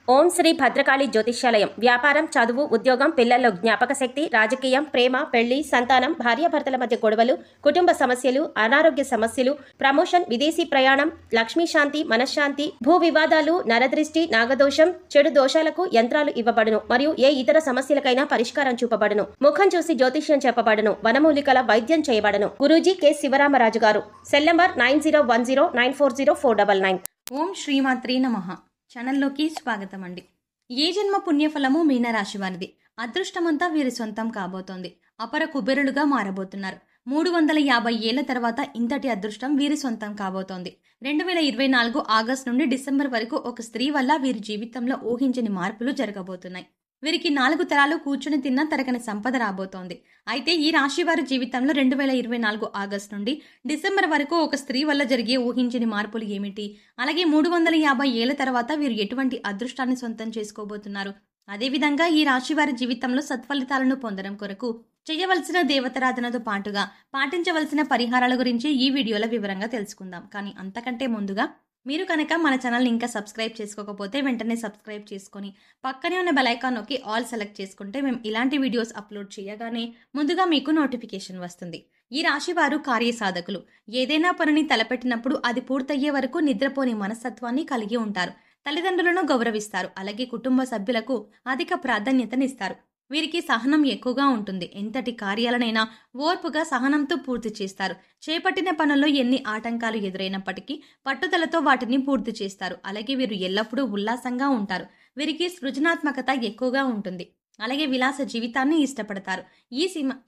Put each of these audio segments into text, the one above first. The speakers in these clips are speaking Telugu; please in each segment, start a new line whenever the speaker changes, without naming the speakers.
ఓం శ్రీ భద్రకాళి జ్యోతిష్యాలయం. వ్యాపారం, చదువు, ఉద్యోగం, పిల్లల్లో జ్ఞాపక శక్తి, రాజకీయం, ప్రేమ, పెళ్లి, సంతానం, భార్యాభర్తల మధ్య గొడవలు, కుటుంబ సమస్యలు, అనారోగ్య సమస్యలు, ప్రమోషన్, విదేశీ ప్రయాణం, లక్ష్మీ శాంతి, మనశ్శాంతి, భూ వివాదాలు, నరదృష్టి, నాగదోషం, చెడు దోషాలకు యంత్రాలు ఇవ్వబడును మరియు ఏ ఇతర సమస్యలకైనా పరిష్కారం చూపబడును. ముఖం చూసి జ్యోతిష్యం చెప్పబడును. వనమూలికల వైద్యం చేయబడును. గురూజీ కె శివరామరాజు గారు. Cell number 9010940499.
ఓం శ్రీమాత్రే నమః. ఛానల్లోకి స్వాగతం అండి. ఏ జన్మ పుణ్యఫలము మీనరాశి వారిది. అదృష్టమంతా వీరి సొంతం కాబోతోంది. అపర కుబేరులుగా మారబోతున్నారు. 350 ఏళ్ల తర్వాత ఇంతటి అదృష్టం వీరి సొంతం కాబోతోంది. 2024 ఆగస్టు నుండి డిసెంబర్ వరకు ఒక స్త్రీ వల్ల వీరి జీవితంలో ఊహించని మార్పులు జరగబోతున్నాయి. వీరికి 4 తరాలు కూర్చుని తిన్నా తరగని సంపద రాబోతోంది. అయితే ఈ రాశి వారి జీవితంలో 2024 ఆగస్టు నుండి డిసెంబర్ వరకు ఒక స్త్రీ వల్ల జరిగే ఊహించని మార్పులు ఏమిటి, అలాగే 350 ఏళ్ల తర్వాత వీరు ఎటువంటి అదృష్టాన్ని సొంతం చేసుకోబోతున్నారు, అదేవిధంగా ఈ రాశి వారి జీవితంలో సత్ఫలితాలను పొందడం కొరకు చేయవలసిన దేవతారాధనతో పాటుగా పాటించవలసిన పరిహారాల గురించి ఈ వీడియోలో వివరంగా తెలుసుకుందాం. కానీ అంతకంటే ముందుగా మీరు కనుక మన ఛానల్ని ఇంకా సబ్స్క్రైబ్ చేసుకోకపోతే వెంటనే సబ్స్క్రైబ్ చేసుకొని పక్కనే ఉన్న బెల్ ఐకాన్ నొక్కి ఆల్ సెలెక్ట్ చేసుకుంటే మేము ఇలాంటి వీడియోస్ అప్లోడ్ చేయగానే ముందుగా మీకు నోటిఫికేషన్ వస్తుంది. ఈ రాశి వారు కార్యసాధకులు. ఏదైనా పనిని తలపెట్టినప్పుడు అది పూర్తయ్యే వరకు నిద్రపోని మనస్తత్వాన్ని కలిగి ఉంటారు. తల్లిదండ్రులను గౌరవిస్తారు. అలాగే కుటుంబ సభ్యులకు అధిక ప్రాధాన్యతనిస్తారు. వీరికి సహనం ఎక్కువగా ఉంటుంది. ఎంతటి కార్యాలనైనా ఓర్పుగా సహనంతో పూర్తి చేస్తారు. చేపట్టిన పనుల్లో ఎన్ని ఆటంకాలు ఎదురైనప్పటికీ పట్టుదలతో వాటిని పూర్తి చేస్తారు. అలాగే వీరు ఎల్లప్పుడూ ఉల్లాసంగా ఉంటారు. వీరికి సృజనాత్మకత ఎక్కువగా ఉంటుంది. అలాగే విలాస జీవితాన్ని ఇష్టపడతారు.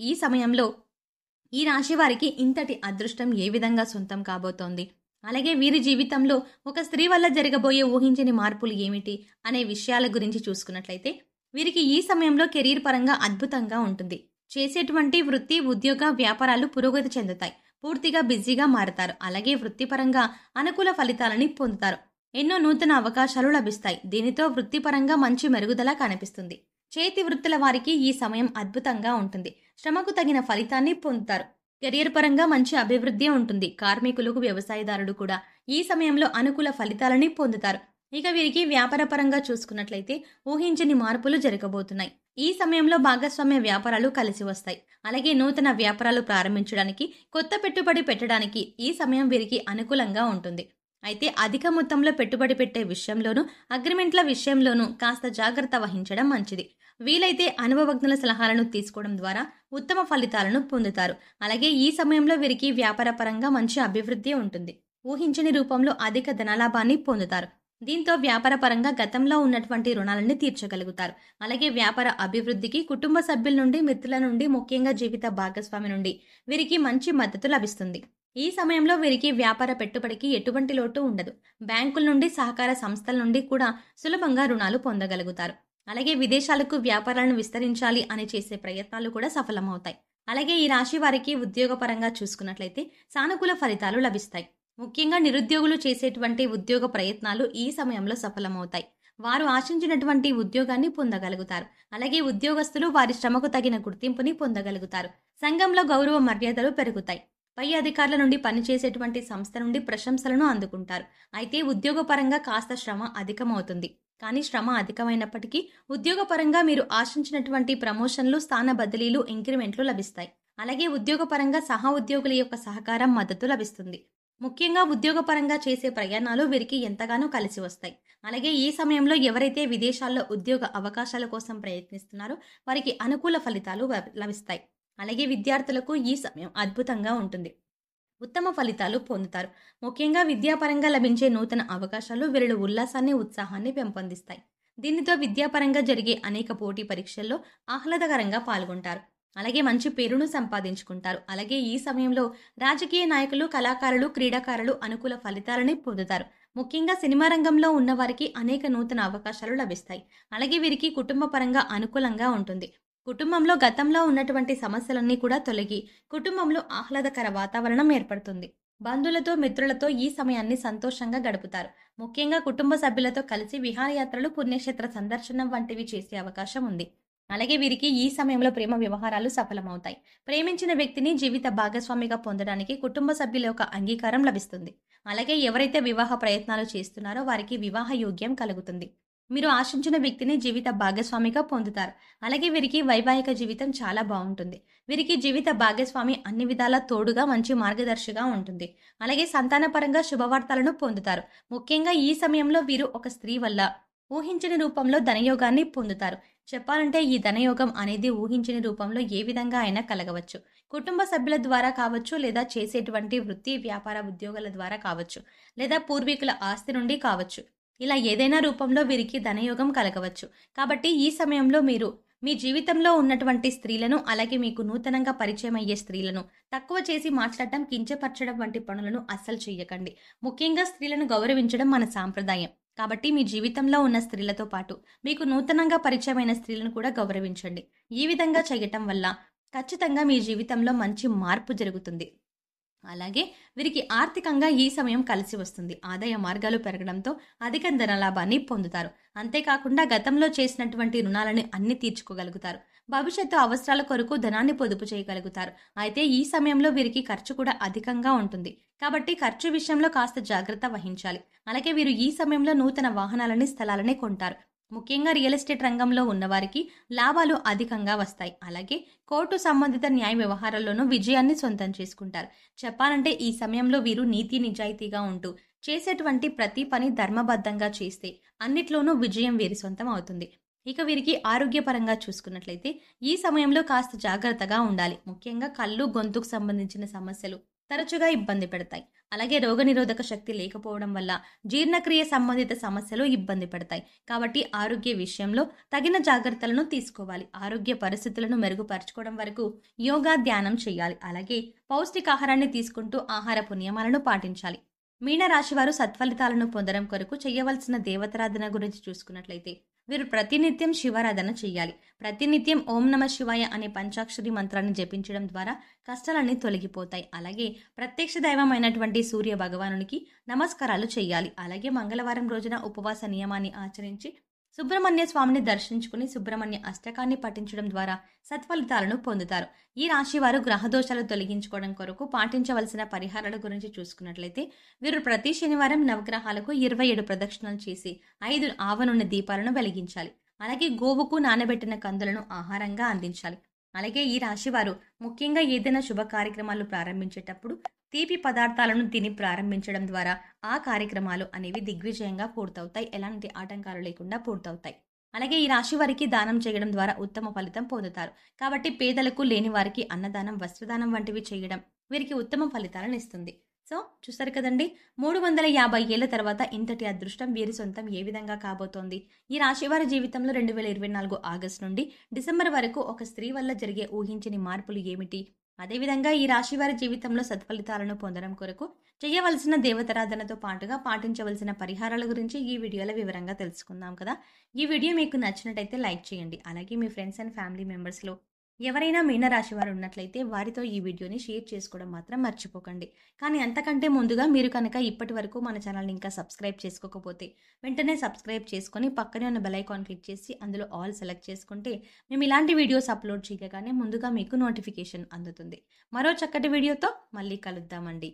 ఈ సమయంలో ఈ రాశి వారికి ఇంతటి అదృష్టం ఏ విధంగా సొంతం కాబోతోంది, అలాగే వీరి జీవితంలో ఒక స్త్రీ వల్ల జరగబోయే ఊహించని మార్పులు ఏమిటి అనే విషయాల గురించి చూసుకున్నట్లయితే వీరికి ఈ సమయంలో కెరీర్ పరంగా అద్భుతంగా ఉంటుంది. చేసేటువంటి వృత్తి, ఉద్యోగ, వ్యాపారాలు పురోగతి చెందుతాయి. పూర్తిగా బిజీగా మారతారు. అలాగే వృత్తిపరంగా అనుకూల ఫలితాలని పొందుతారు. ఎన్నో నూతన అవకాశాలు లభిస్తాయి. దీనితో వృత్తిపరంగా మంచి మెరుగుదల కనిపిస్తుంది. చేతి వృత్తుల వారికి ఈ సమయం అద్భుతంగా ఉంటుంది. శ్రమకు తగిన ఫలితాన్ని పొందుతారు. కెరీర్ పరంగా మంచి అభివృద్ధి ఉంటుంది. కార్మికులకు, వ్యవసాయదారులు కూడా ఈ సమయంలో అనుకూల ఫలితాలని పొందుతారు. ఇక వీరికి వ్యాపారపరంగా చూసుకున్నట్లయితే ఊహించని మార్పులు జరగబోతున్నాయి. ఈ సమయంలో భాగస్వామ్య వ్యాపారాలు కలిసి వస్తాయి. అలాగే నూతన వ్యాపారాలు ప్రారంభించడానికి, కొత్త పెట్టుబడి పెట్టడానికి ఈ సమయం వీరికి అనుకూలంగా ఉంటుంది. అయితే అధిక మొత్తంలో పెట్టుబడి పెట్టే విషయంలోనూ, అగ్రిమెంట్ల విషయంలోనూ కాస్త జాగ్రత్త వహించడం మంచిది. వీలైతే అనుభవజ్ఞుల సలహాలను తీసుకోవడం ద్వారా ఉత్తమ ఫలితాలను పొందుతారు. అలాగే ఈ సమయంలో వీరికి వ్యాపారపరంగా మంచి అభివృద్ధి ఉంటుంది. ఊహించని రూపంలో అధిక ధనలాభాన్ని పొందుతారు. దీంతో వ్యాపారపరంగా గతంలో ఉన్నటువంటి రుణాలని తీర్చగలుగుతారు. అలాగే వ్యాపార అభివృద్ధికి కుటుంబ సభ్యుల నుండి, మిత్రుల నుండి, ముఖ్యంగా జీవిత భాగస్వామి నుండి వీరికి మంచి మద్దతు లభిస్తుంది. ఈ సమయంలో వీరికి వ్యాపార పెట్టుబడికి ఎటువంటి లోటు ఉండదు. బ్యాంకుల నుండి, సహకార సంస్థల నుండి కూడా సులభంగా రుణాలు పొందగలుగుతారు. అలాగే విదేశాలకు వ్యాపారాలను విస్తరించాలి అని చేసే ప్రయత్నాలు కూడా సఫలమవుతాయి. అలాగే ఈ రాశి వారికి ఉద్యోగపరంగా చూసుకున్నట్లయితే సానుకూల ఫలితాలు లభిస్తాయి. ముఖ్యంగా నిరుద్యోగులు చేసేటువంటి ఉద్యోగ ప్రయత్నాలు ఈ సమయంలో సఫలమవుతాయి. వారు ఆశించినటువంటి ఉద్యోగాన్ని పొందగలుగుతారు. అలాగే ఉద్యోగస్తులు వారి శ్రమకు తగిన గుర్తింపుని పొందగలుగుతారు. సంఘంలో గౌరవ మర్యాదలు పెరుగుతాయి. పై అధికారుల నుండి పనిచేసేటువంటి సంస్థ నుండి ప్రశంసలను అందుకుంటారు. అయితే ఉద్యోగపరంగా కాస్త శ్రమ అధికమవుతుంది. కానీ శ్రమ అధికమైనప్పటికీ ఉద్యోగపరంగా మీరు ఆశించినటువంటి ప్రమోషన్లు, స్థాన బదిలీలు, ఇంక్రిమెంట్లు లభిస్తాయి. అలాగే ఉద్యోగపరంగా సహా ఉద్యోగుల యొక్క సహకారం, మద్దతు లభిస్తుంది. ముఖ్యంగా ఉద్యోగపరంగా చేసే ప్రయాణాలు వీరికి ఎంతగానో కలిసి వస్తాయి. అలాగే ఈ సమయంలో ఎవరైతే విదేశాల్లో ఉద్యోగ అవకాశాల కోసం ప్రయత్నిస్తున్నారో వారికి అనుకూల ఫలితాలు లభిస్తాయి. అలాగే విద్యార్థులకు ఈ సమయం అద్భుతంగా ఉంటుంది. ఉత్తమ ఫలితాలు పొందుతారు. ముఖ్యంగా విద్యాపరంగా లభించే నూతన అవకాశాలు వీరిలో ఉల్లాసాన్ని, ఉత్సాహాన్ని పెంపొందిస్తాయి. దీనితో విద్యాపరంగా జరిగే అనేక పోటీ పరీక్షల్లో ఆహ్లాదకరంగా పాల్గొంటారు. అలాగే మంచి పేరును సంపాదించుకుంటారు. అలాగే ఈ సమయంలో రాజకీయ నాయకులు, కళాకారులు, క్రీడాకారులు అనుకూల ఫలితాలని పొందుతారు. ముఖ్యంగా సినిమా రంగంలో ఉన్న వారికి అనేక నూతన అవకాశాలు లభిస్తాయి. అలాగే వీరికి కుటుంబ పరంగా అనుకూలంగా ఉంటుంది. కుటుంబంలో గతంలో ఉన్నటువంటి సమస్యలన్నీ కూడా తొలగి కుటుంబంలో ఆహ్లాదకర వాతావరణం ఏర్పడుతుంది. బంధువులతో, మిత్రులతో ఈ సమయాన్ని సంతోషంగా గడుపుతారు. ముఖ్యంగా కుటుంబ సభ్యులతో కలిసి విహారయాత్రలు, పుణ్యక్షేత్ర సందర్శనం వంటివి చేసే అవకాశం ఉంది. అలాగే వీరికి ఈ సమయంలో ప్రేమ వ్యవహారాలు సఫలమవుతాయి. ప్రేమించిన వ్యక్తిని జీవిత భాగస్వామిగా పొందడానికి కుటుంబ సభ్యుల యొక్క అంగీకారం లభిస్తుంది. అలాగే ఎవరైతే వివాహ ప్రయత్నాలు చేస్తున్నారో వారికి వివాహ యోగ్యం కలుగుతుంది. మీరు ఆశించిన వ్యక్తిని జీవిత భాగస్వామిగా పొందుతారు. అలాగే వీరికి వైవాహిక జీవితం చాలా బాగుంటుంది. వీరికి జీవిత భాగస్వామి అన్ని విధాలా తోడుగా మంచి మార్గదర్శిగా ఉంటుంది. అలాగే సంతానపరంగా శుభవార్తలను పొందుతారు. ముఖ్యంగా ఈ సమయంలో వీరు ఒక స్త్రీ వల్ల ఊహించని రూపంలో ధనయోగాన్ని పొందుతారు. చెప్పాలంటే ఈ ధనయోగం అనేది ఊహించని రూపంలో ఏ విధంగా అయినా కలగవచ్చు. కుటుంబ సభ్యుల ద్వారా కావచ్చు, లేదా చేసేటువంటి వృత్తి వ్యాపార ఉద్యోగాల ద్వారా కావచ్చు, లేదా పూర్వీకుల ఆస్తి నుండి కావచ్చు. ఇలా ఏదైనా రూపంలో వీరికి ధనయోగం కలగవచ్చు. కాబట్టి ఈ సమయంలో మీరు మీ జీవితంలో ఉన్నటువంటి స్త్రీలను, అలాగే మీకు నూతనంగా పరిచయం అయ్యే స్త్రీలను తక్కువ చేసి మాట్లాడటం, కించపరచడం వంటి పనులను అస్సలు చేయకండి. ముఖ్యంగా స్త్రీలను గౌరవించడం మన సాంప్రదాయం. కాబట్టి మీ జీవితంలో ఉన్న స్త్రీలతో పాటు మీకు నూతనంగా పరిచయమైన స్త్రీలను కూడా గౌరవించండి. ఈ విధంగా చేయటం వల్ల ఖచ్చితంగా మీ జీవితంలో మంచి మార్పు జరుగుతుంది. అలాగే వీరికి ఆర్థికంగా ఈ సమయం కలిసి వస్తుంది. ఆదాయ మార్గాలు పెరగడంతో అధిక ధనలాభాన్ని పొందుతారు. అంతేకాకుండా గతంలో చేసినటువంటి రుణాలను అన్ని తీర్చుకోగలుగుతారు. భవిష్యత్తు అవసరాల కొరకు ధనాన్ని పొదుపు చేయగలుగుతారు. అయితే ఈ సమయంలో వీరికి ఖర్చు కూడా అధికంగా ఉంటుంది. కాబట్టి ఖర్చు విషయంలో కాస్త జాగ్రత్త వహించాలి. అలాగే వీరు ఈ సమయంలో నూతన వాహనాలని, స్థలాలని కొంటారు. ముఖ్యంగా రియల్ ఎస్టేట్ రంగంలో ఉన్నవారికి లాభాలు అధికంగా వస్తాయి. అలాగే కోర్టు సంబంధిత న్యాయ వ్యవహారాల్లోనూ విజయాన్ని సొంతం చేసుకుంటారు. చెప్పాలంటే ఈ సమయంలో వీరు నీతి నిజాయితీగా ఉంటూ చేసేటువంటి ప్రతి పని ధర్మబద్ధంగా చేస్తే అన్నిట్లోనూ విజయం వీరి సొంతం అవుతుంది. ఇక వీరికి ఆరోగ్యపరంగా చూసుకున్నట్లయితే ఈ సమయంలో కాస్త జాగ్రత్తగా ఉండాలి. ముఖ్యంగా కళ్ళు, గొంతుకు సంబంధించిన సమస్యలు తరచుగా ఇబ్బంది పెడతాయి. అలాగే రోగనిరోధక శక్తి లేకపోవడం వల్ల జీర్ణక్రియ సంబంధిత సమస్యలు ఇబ్బంది పెడతాయి. కాబట్టి ఆరోగ్య విషయంలో తగిన జాగ్రత్తలను తీసుకోవాలి. ఆరోగ్య పరిస్థితులను మెరుగుపరచుకోవడం వరకు యోగా, ధ్యానం చేయాలి. అలాగే పౌష్టికాహారాన్ని తీసుకుంటూ ఆహారపు నియమాలను పాటించాలి. మీనరాశి వారు సత్ఫలితాలను పొందడం కొరకు చేయవలసిన దేవతారాధన గురించి చూసుకున్నట్లయితే వీరు ప్రతినిత్యం శివారాధన చేయాలి. ప్రతినిత్యం ఓం నమ శివాయ అనే పంచాక్షరి మంత్రాన్ని జపించడం ద్వారా కష్టాలన్నీ తొలగిపోతాయి. అలాగే ప్రత్యక్ష దైవమైనటువంటి సూర్య భగవానునికి నమస్కారాలు చేయాలి. అలాగే మంగళవారం రోజున ఉపవాస నియమాన్ని ఆచరించి సుబ్రహ్మణ్య స్వామిని దర్శించుకుని సుబ్రహ్మణ్య అష్టకాన్ని పఠించడం ద్వారా సత్ఫలితాలను పొందుతారు. ఈ రాశి వారు గ్రహదోషాలు తొలగించుకోవడం కొరకు పాటించవలసిన పరిహారాల గురించి చూసుకున్నట్లయితే వీరు ప్రతి శనివారం నవగ్రహాలకు 27 ప్రదక్షిణలు చేసి 5 ఆవ నూనె దీపాలను వెలిగించాలి. అలాగే గోవుకు నానబెట్టిన కందులను ఆహారంగా అందించాలి. అలాగే ఈ రాశి వారు ముఖ్యంగా ఏదైనా శుభ కార్యక్రమాలు ప్రారంభించేటప్పుడు తీపి పదార్థాలను తిని ప్రారంభించడం ద్వారా ఆ కార్యక్రమాలు అనేవి దిగ్విజయంగా పూర్తవుతాయి. ఎలాంటి ఆటంకాలు లేకుండా పూర్తవుతాయి. అలాగే ఈ రాశి వారికి దానం చేయడం ద్వారా ఉత్తమ ఫలితం పొందుతారు. కాబట్టి పేదలకు, లేని వారికి అన్నదానం, వస్త్రదానం వంటివి చేయడం వీరికి ఉత్తమ ఫలితాలను ఇస్తుంది. సో చూస్తారు కదండి, 350 ఏళ్ల తర్వాత ఇంతటి అదృష్టం వీరి సొంతం ఏ విధంగా కాబోతోంది. ఈ రాశి వారి జీవితంలో 2024 ఆగస్టు నుండి డిసెంబర్ వరకు ఒక స్త్రీ వల్ల జరిగే ఊహించని మార్పులు ఏమిటి, అదేవిధంగా ఈ రాశి వారి జీవితంలో సత్ఫలితాలను పొందడం కొరకు చేయవలసిన దేవతారాధనతో పాటుగా పాటించవలసిన పరిహారాల గురించి ఈ వీడియోలో వివరంగా తెలుసుకుందాం కదా. ఈ వీడియో మీకు నచ్చినట్టయితే లైక్ చేయండి. అలాగే మీ ఫ్రెండ్స్ అండ్ ఫ్యామిలీ మెంబర్స్లో ఎవరైనా మీనరాశి వారు ఉన్నట్లయితే వారితో ఈ వీడియోని షేర్ చేసుకోవడం మాత్రం మర్చిపోకండి. కానీ అంతకంటే ముందుగా మీరు కనుక ఇప్పటి వరకు మన ఛానల్ని ఇంకా సబ్స్క్రైబ్ చేసుకోకపోతే వెంటనే సబ్స్క్రైబ్ చేసుకొని పక్కనే ఉన్న బెల్ ఐకాన్ క్లిక్ చేసి అందులో ఆల్ సెలెక్ట్ చేసుకుంటే మేము ఇలాంటి వీడియోస్ అప్లోడ్ చేయగానే ముందుగా మీకు నోటిఫికేషన్ అందుతుంది. మరో చక్కటి వీడియోతో మళ్ళీ కలుద్దామండి.